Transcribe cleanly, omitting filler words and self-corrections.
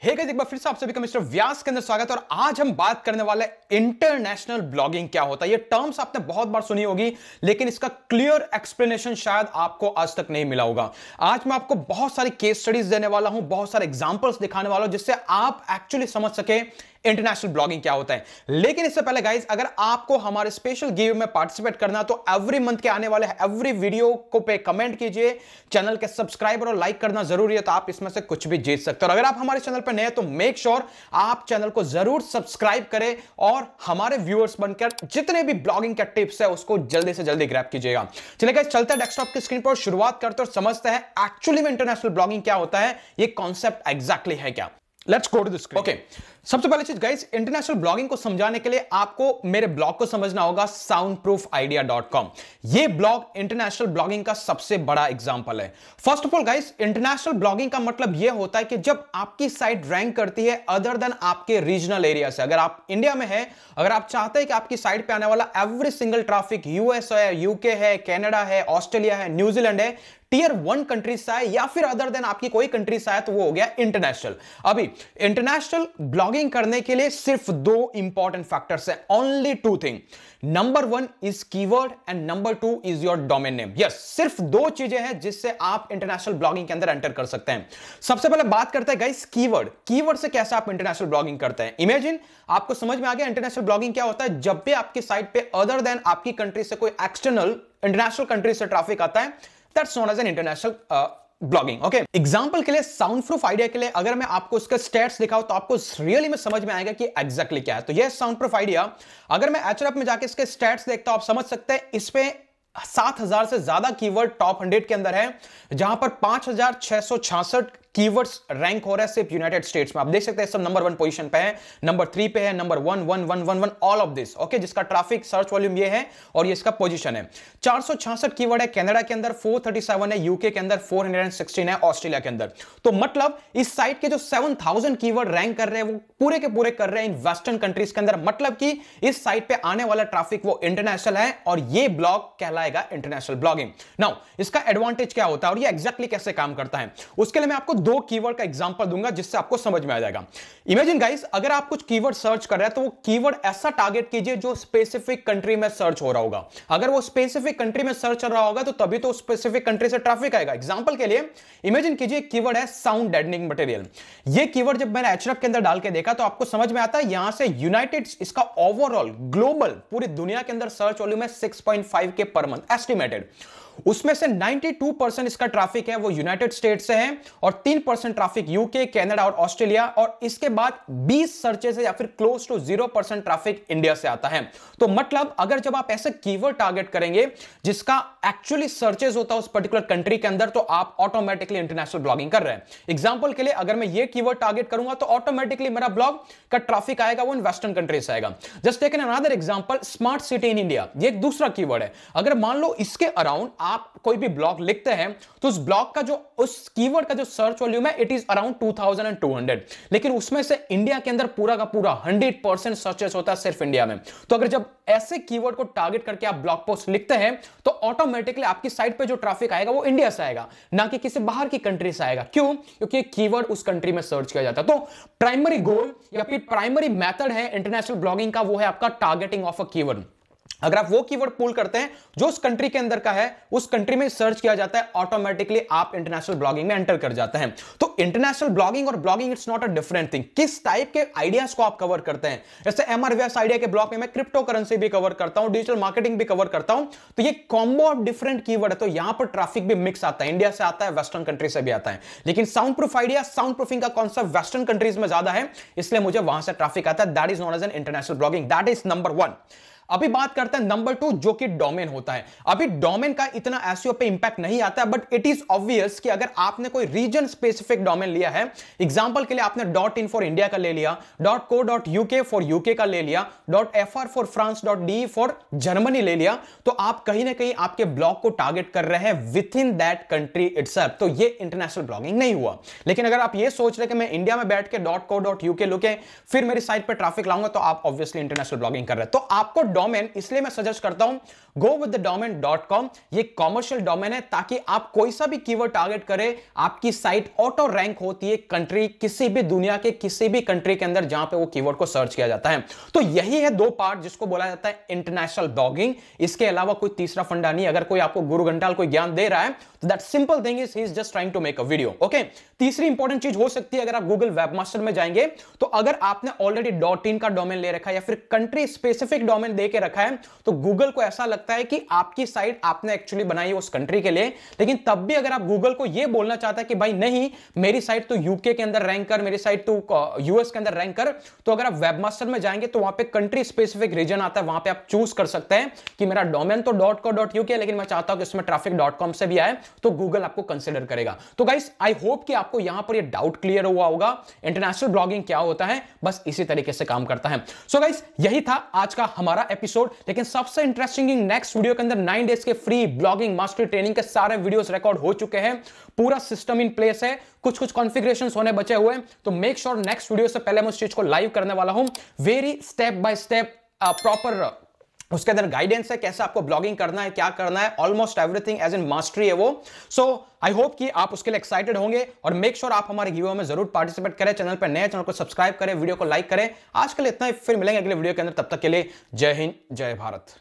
Hey guys, एक बार फिर से आप सभी का मिस्टर व्यास के अंदर स्वागत है। और आज हम बात करने वाले इंटरनेशनल ब्लॉगिंग क्या होता है। ये टर्म्स आपने बहुत बार सुनी होगी, लेकिन इसका क्लियर एक्सप्लेनेशन शायद आपको आज तक नहीं मिला होगा। आज मैं आपको बहुत सारी केस स्टडीज देने वाला हूं, बहुत सारे एग्जांपल्स दिखाने वाला हूं, जिससे आप एक्चुअली समझ सके इंटरनेशनल ब्लॉगिंग क्या होता है। लेकिन इससे पहले गाइस, अगर आपको हमारे स्पेशल गिव में पार्टिसिपेट करना तो एवरी मंथ के आने वाले एवरी वीडियो को पे कमेंट कीजिए, चैनल के सब्सक्राइबर और लाइक करना जरूरी है, तो आप इसमें से कुछ भी जीत सकते हो। और अगर आप हमारे चैनल पर नए हैं तो मेक श्योर आप चैनल को जरूर सब्सक्राइब करें और हमारे व्यूअर्स बनकर जितने भी ब्लॉगिंग के टिप्स है उसको जल्दी से जल्दी ग्रैब कीजिएगा। चलिए गाइस, चलते हैं डेस्कटॉप की स्क्रीन पर, शुरुआत करते और समझते हैं एक्चुअली में इंटरनेशनल ब्लॉगिंग क्या होता है, ये कॉन्सेप्ट एग्जैक्टली है क्या। Let's go to the screen. Okay, सबसे पहली चीज गाइस, इंटरनेशनल ब्लॉगिंग को समझाने के लिए आपको मेरे ब्लॉग को समझना होगा, soundproofidea.com। ये ब्लॉग इंटरनेशनल ब्लॉगिंग का सबसे बड़ा एग्जांपल है। First of all guys, international blogging का मतलब यह होता है कि जब आपकी साइट रैंक करती है अदर देन आपके रीजनल एरिया से। अगर आप इंडिया में है, अगर आप चाहते हैं कि आपकी साइट पे आने वाला एवरी सिंगल ट्रैफिक यूएस है, यूके है, कनाडा है, ऑस्ट्रेलिया है, न्यूजीलैंड है, टीयर 1 कंट्री से आए या फिर अदर देन आपकी कोई कंट्री से आए, तो वो हो गया इंटरनेशनल। अभी इंटरनेशनल ब्लॉगिंग करने के लिए सिर्फ दो इंपॉर्टेंट फैक्टर्स है, only two thing. Number 1 is keyword and number 2 is your domain name. Yes, सिर्फ दो चीजें हैं जिससे आप इंटरनेशनल ब्लॉगिंग के अंदर एंटर कर सकते हैं। सबसे पहले बात करते हैं गाइस कीवर्ड। कीवर्ड से कैसे आप इंटरनेशनल ब्लॉगिंग करते हैं। इमेजिन आपको समझ में आ गया इंटरनेशनल ब्लॉगिंग क्या होता है। जब भी आपकी साइट पे अदर देन आपकी कंट्री से कोई एक्सटर्नल इंटरनेशनल कंट्री से ट्रैफिक आता है, that's known as an international blogging. Okay, example के लिए, साउंड प्रूफ आइडिया के लिए अगर मैं आपको इसका स्टैट्स दिखाऊं तो आपको रियली में समझ में आएगा कि एग्जैक्टली क्या है। तो ये साउंड प्रूफ आइडिया, अगर मैं एचआरएफ में जाके इसके स्टैट्स देखता हूं, आप समझ सकते हैं इस पे 7000 से ज्यादा कीवर्ड टॉप 100 के अंदर है, जहां पर 5666 कीवर्ड्स रैंक हो रहा है सिर्फ यूनाइटेड स्टेट्स में। आप देख सकते हैं सब नंबर 1 पोजीशन पे है, नंबर 3 पे है, number 1 all of this. Okay, जिसका ट्रैफिक सर्च वॉल्यूम ये है और ये इसका पोजीशन है। 466 कीवर्ड है कनाडा के अंदर, 437 है यूके के अंदर, 416 है ऑस्ट्रेलिया के अंदर। तो मतलब इस साइट के जो 7000 कीवर्ड रैंक कर रहे हैं वो पूरे के पूरे कर रहे हैं इन वेस्टर्न कंट्रीज के अंदर। मतलब कि इस साइट पे आने वाला ट्रैफिक वो इंटरनेशनल है और ये ब्लॉग कहलाएगा इंटरनेशनल ब्लॉगिंग। नाउ इसका एडवांटेज क्या होता है और ये एग्जैक्टली कैसे काम करता है, उसके लिए मैं आपको दो कीवर्ड का एग्जांपल दूंगा जिससे आपको समझ में आ जाएगा। इमेजिन गाइस, अगर आप कुछ कीवर्ड सर्च कर रहे हैं तो वो कीवर्ड ऐसा टारगेट कीजिए जो स्पेसिफिक कंट्री में सर्च हो रहा होगा। अगर वो स्पेसिफिक कंट्री में सर्च कर रहा होगा तो तभी तो स्पेसिफिक कंट्री से ट्रैफिक आएगा। एग्जांपल के लिए इमेजिन कीजिए कीवर्ड है साउंड डेडनिंग मटेरियल। ये कीवर्ड जब मैंने एचरएफ के अंदर डाल के देखा तो आपको समझ में आता है यहां से यूनाइटेड, इसका ओवरऑल ग्लोबल पूरी दुनिया के अंदर सर्च वॉल्यूम है 6.5 के पर मंथ एस्टिमेटेड। उसमें से 92% इसका ट्रैफिक है वो यूनाइटेड स्टेट से है और 3% ट्रैफिक यूके, कनाडा और ऑस्ट्रेलिया, और इसके बाद 20 सर्चेस या फिर क्लोज टू 0% ट्रैफिक इंडिया से आता है। तो मतलब अगर जब आप ऐसे कीवर्ड टारगेट करेंगे जिसका एक्चुअली सर्चेस होता है उस पर्टिकुलर कंट्री के अंदर, तो आप ऑटोमेटिकली इंटरनेशनल ब्लॉगिंग कर रहे हैं। एग्जांपल के लिए अगर मैं ये कीवर्ड टारगेट करूंगा तो ऑटोमेटिकली मेरा ब्लॉग का ट्रैफिक आएगा वो इन वेस्टर्न कंट्री से आएगा। Just take an another example, smart city in India, ये एक दूसरा कीवर्ड है। अगर मान लो इसके अराउंड आप कोई भी ब्लॉग लिखते हैं तो उस ब्लॉग का जो, उस कीवर्ड का जो सर्च वॉल्यूम है इट इज अराउंड 2200, लेकिन उसमें से इंडिया के अंदर पूरा का पूरा 100% सर्चेस होता है सिर्फ इंडिया में। तो अगर जब ऐसे कीवर्ड को टारगेट करके आप ब्लॉग पोस्ट लिखते हैं तो ऑटोमेटिकली आपकी साइट पे जो ट्रैफिक आएगा वो इंडिया से आएगा, ना कि किसी बाहर की कंट्री से आएगा। क्यों? क्योंकि कीवर्ड उस कंट्री में सर्च किया जाता है। तो प्राइमरी गोल या फिर प्राइमरी मेथड है इंटरनेशनल ब्लॉगिंग का, वो है आपका टारगेटिंग ऑफ अ कीवर्ड। अगर आप वो कीवर्ड पुल करते हैं जो उस कंट्री के अंदर का है, उस कंट्री में सर्च किया जाता है, ऑटोमेटिकली आप इंटरनेशनल ब्लॉगिंग में एंटर कर जाते हैं। तो इंटरनेशनल ब्लॉगिंग और blogging it's not a different thing. किस टाइप के आइडियाज को आप कवर करते हैं, जैसे एमआर व्यास आइडिया के ब्लॉग में मैं क्रिप्टो करेंसी भी कवर करता हूं, डिजिटल मार्केटिंग भी कवर करता हूं। तो ये कॉम्बो ऑफ डिफरेंट कीवर्ड है, तो यहां पर ट्रैफिक भी मिक्स आता है, इंडिया से आता है, वेस्टर्न कंट्री से भी आता है। लेकिन sound proof idea, sound proofing का कॉन्सेप्ट वेस्टर्न कंट्रीज में ज्यादा है, इसलिए मुझे वहां से ट्रैफिक आता है। That is known as an international blogging, that is number 1। अभी बात करते हैं नंबर 2, जो कि डोमेन होता है। अभी डोमेन का इतना एसईओ पे इंपैक्ट नहीं आता है, बट इट इज ऑब्वियस कि अगर आपने कोई रीजन स्पेसिफिक डोमेन लिया है, एग्जांपल के लिए आपने .in फॉर इंडिया का ले लिया, .co.uk फॉर यूके का ले लिया, .fr for France, .de for Germany ले लिया, तो आप कहीं ना कहीं आपके ब्लॉग को टारगेट कर रहे हैं with in that country itself. तो ये इंटरनेशनल ब्लॉगिंग नहीं हुआ। लेकिन अगर आप ये सोच रहे कि मैं इंडिया में बैठ के .co.uk लुके फिर मेरी साइट पर ट्रैफिक लाऊंगा, तो आप ऑब्वियसली इंटरनेशनल ब्लॉगिंग कर रहे हैं। तो आपको डोमेन, इसलिए मैं सजेस्ट करता हूं gowiththedomain.com। ये कॉमर्शियल डोमेन है ताकि आप कोई सा भी कीवर्ड टारगेट करें, आपकी साइट ऑटो रैंक होती है कंट्री, किसी भी दुनिया के किसी भी कंट्री के अंदर जहां पे वो कीवर्ड को सर्च किया जाता है। तो यही है दो पार्ट जिसको बोला जाता है इंटरनेशनल ब्लॉगिंग। इसके अलावा कोई तीसरा फंडा नहीं। अगर कोई आपको गुरु घंटाल कोई ज्ञान दे रहा है तो that simple thing is he is just trying to make a video. Okay, तीसरी इंपॉर्टेंट चीज हो सकती है, अगर आप गूगल वेबमास्टर में जाएंगे तो अगर आपने ऑलरेडी .in का डोमेन ले रखा है या फिर कंट्री स्पेसिफिक डोमेन दे के रखा है तो गूगल को ऐसा लगता है कि आपकी साइट आपने एक्चुअली बनाई है उस कंट्री के लिए। लेकिन तब भी अगर आप गूगल को यह बोलना चाहता है कि भाई नहीं, मेरी साइट तो यूके के अंदर रैंक कर, मेरी साइट तो यूएस के अंदर रैंक कर, तो अगर आप वेबमास्टर में जाएंगे तो वहां पे कंट्री स्पेसिफिक रीजन आता है, वहां पे आप चूज कर सकते हैं कि मेरा डोमेन तो .co.uk है लेकिन मैं चाहता हूं कि इसमें ट्रैफिक .com से भी आए, तो गूगल आपको कंसीडर करेगा। तो गाइस आई होप कि आपको यहां पर ये डाउट क्लियर हुआ होगा इंटरनेशनल ब्लॉगिंग क्या होता है, बस इसी तरीके से काम करता है। सो गाइस यही था आज का हमारा एपिसोड। लेकिन सबसे इंटरेस्टिंग नेक्स्ट वीडियो के अंदर 9 डेज के फ्री ब्लॉगिंग मास्टरी ट्रेनिंग के सारे वीडियोस रिकॉर्ड हो चुके हैं, पूरा सिस्टम इन प्लेस है, कुछ कॉन्फ़िगरेशंस होने बचे हुए हैं। तो मेक श्योर नेक्स्ट वीडियो से पहले मैं उस चीज को लाइव करने वाला हूं, worry step by step proper उसके अंदर गाइडेंस है, कैसे आपको ब्लॉगिंग करना है, क्या करना है, almost everything as in mastery है वो। सो आई होप कि आप उसके लिए एक्साइटेड होंगे और मेक श्योर आप हमारे गिव अवे में जरूर पार्टिसिपेट करें। चैनल पर नए, चैनल को सब्सक्राइब करें, वीडियो को लाइक करें। आज के लिए इतना ही, फिर मिलेंगे अगले वीडियो के अंदर, तब तक के लिए जय हिंद, जय भारत।